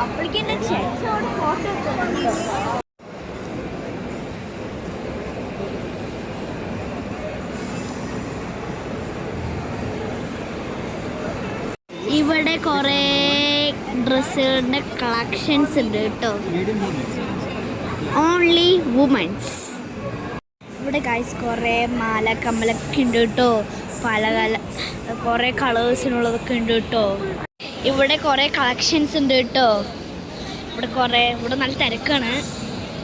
അപ്പോഴേക്കും എൻ്റെ ചേച്ചിയോട് ഫോട്ടോ എടുക്കുന്നുണ്ടോ. ഇവിടെ കുറേ ഡ്രസ്സുകളുടെ കളക്ഷൻസ് ഉണ്ട് കേട്ടോ. Only women's. ഇവിടെ ഗൈസ് കുറേ മാല കമ്മലൊക്കെ ഉണ്ട് കേട്ടോ. പല കുറേ കളേഴ്സിനുള്ളതൊക്കെ ഉണ്ട് കേട്ടോ. ഇവിടെ കുറേ കളക്ഷൻസ് ഉണ്ട് കേട്ടോ. ഇവിടെ നല്ല തിരക്കാണ്.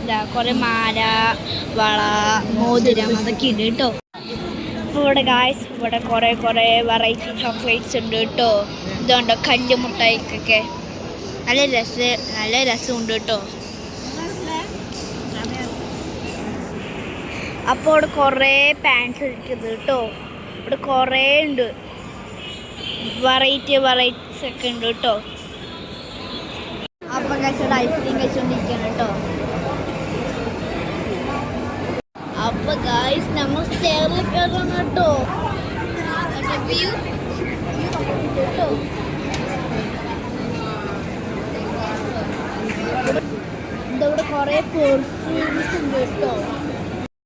ഇതാ കുറേ മാല, വള, മോതിരം അതൊക്കെ ഉണ്ട് കേട്ടോ. അപ്പോൾ ഇവിടെ ഗായ്സ് ഇവിടെ കുറേ വെറൈറ്റി ചോക്ലേറ്റ്സ് ഉണ്ട് കേട്ടോ. ഇതുണ്ടോ കല്ലുമുട്ടായിക്കൊക്കെ നല്ല രസമുണ്ട് കേട്ടോ. അപ്പോൾ ഇവിടെ കുറേ പാൻസ് ഇരിക്കുന്നത് കേട്ടോ. ഇവിടെ കുറേ ഉണ്ട്, വെറൈറ്റീസ് ഒക്കെ ഉണ്ട് കേട്ടോ. അപ്പം കഴിച്ചോണ്ട് ഐസ്ക്രീം കഴിച്ചോണ്ടിരിക്കണം കേട്ടോ. അപ്പൊ ഗായ്സ് നമ്മൾ സ്റ്റെയറിൽ കയറണം കേട്ടോ. ഇവിടെ കുറേ പെർഫ്യൂംസ് ഉണ്ട് കേട്ടോ.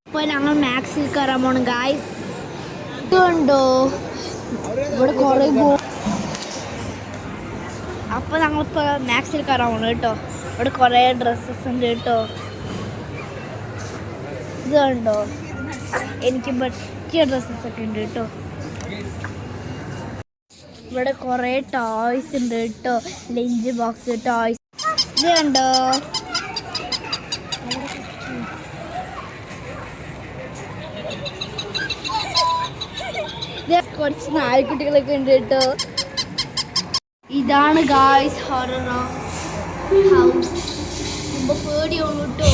അപ്പോൾ ഞങ്ങൾ മാക്സിൽ കയറാൻ പോണം ഗായ്സ്. ഇതുണ്ടോ ഇവിടെ കുറേ അപ്പോൾ ഞങ്ങളിപ്പോൾ മാക്സിൽ കയറാൻ പോണം കേട്ടോ. ഇവിടെ കുറേ ഡ്രസ്സസ് ഉണ്ട് കേട്ടോ. ഇത് കണ്ടോ, എനിക്ക് പറ്റിയ ഡ്രസ്സസ് ഒക്കെ ഉണ്ട് കേട്ടോ. ഇവിടെ കുറേ ടോയ്സ് ഉണ്ട് കേട്ടോ. Lunch box toys. ഇത് കണ്ടോ, കുറച്ച് നായ്ക്കുട്ടികളൊക്കെ ഉണ്ട് കേട്ടോ. ഇതാണ് ഗായ്സ് ഹൊറർ ഹൗസ്. പേടിയാണ് കേട്ടോ,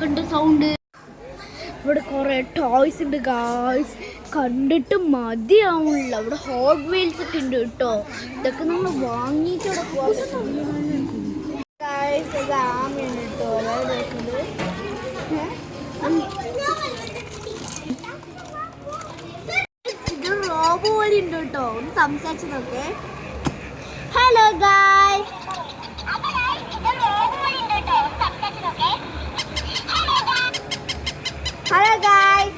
കണ്ട സൗണ്ട്. ഇവിടെ കുറേ ടോയ്സ് ഉണ്ട് ഗായ്സ്, കണ്ടിട്ട് മതിയാവുന്നില്ല. ഇവിടെ ഹോട്ട് വീൽസ് ഒക്കെ ഉണ്ട് കേട്ടോ. ഇതൊക്കെ നമ്മൾ വാങ്ങിയിട്ട് ഇവിടെ ആമയാണ് കേട്ടോ. ഇത് റോബോ പോലെ ഉണ്ട് കേട്ടോ. ഒന്ന് സംസാരിച്ചു നോക്കേ. Hello guys. Hello guys.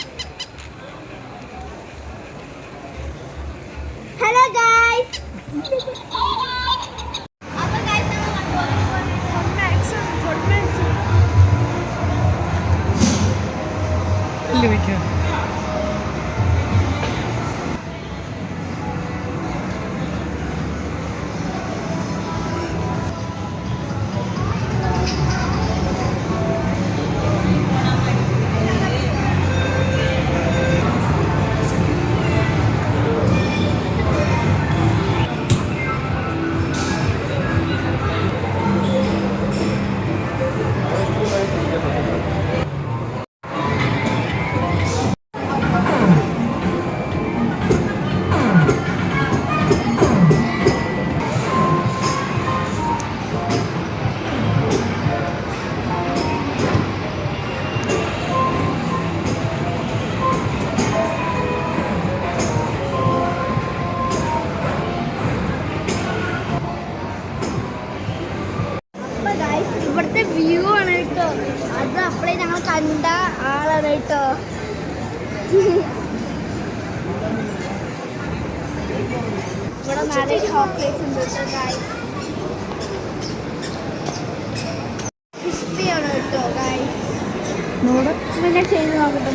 Hello guys. Apa guys nama Fortnite. Ini weekend. ഇവിടുത്തെ വ്യൂ ആണ് കേട്ടോ. അത് അപ്പോഴേ ഞങ്ങൾ കണ്ട ആളാണ് കേട്ടോ. ഇവിടെ നിറയെ ചോക്ലേറ്റ്സ് ഉണ്ട് കേട്ടോ. ക്രിസ്പിയാണ് കേട്ടോ. പിന്നെ ചെയ്ത് നോക്കട്ടെ.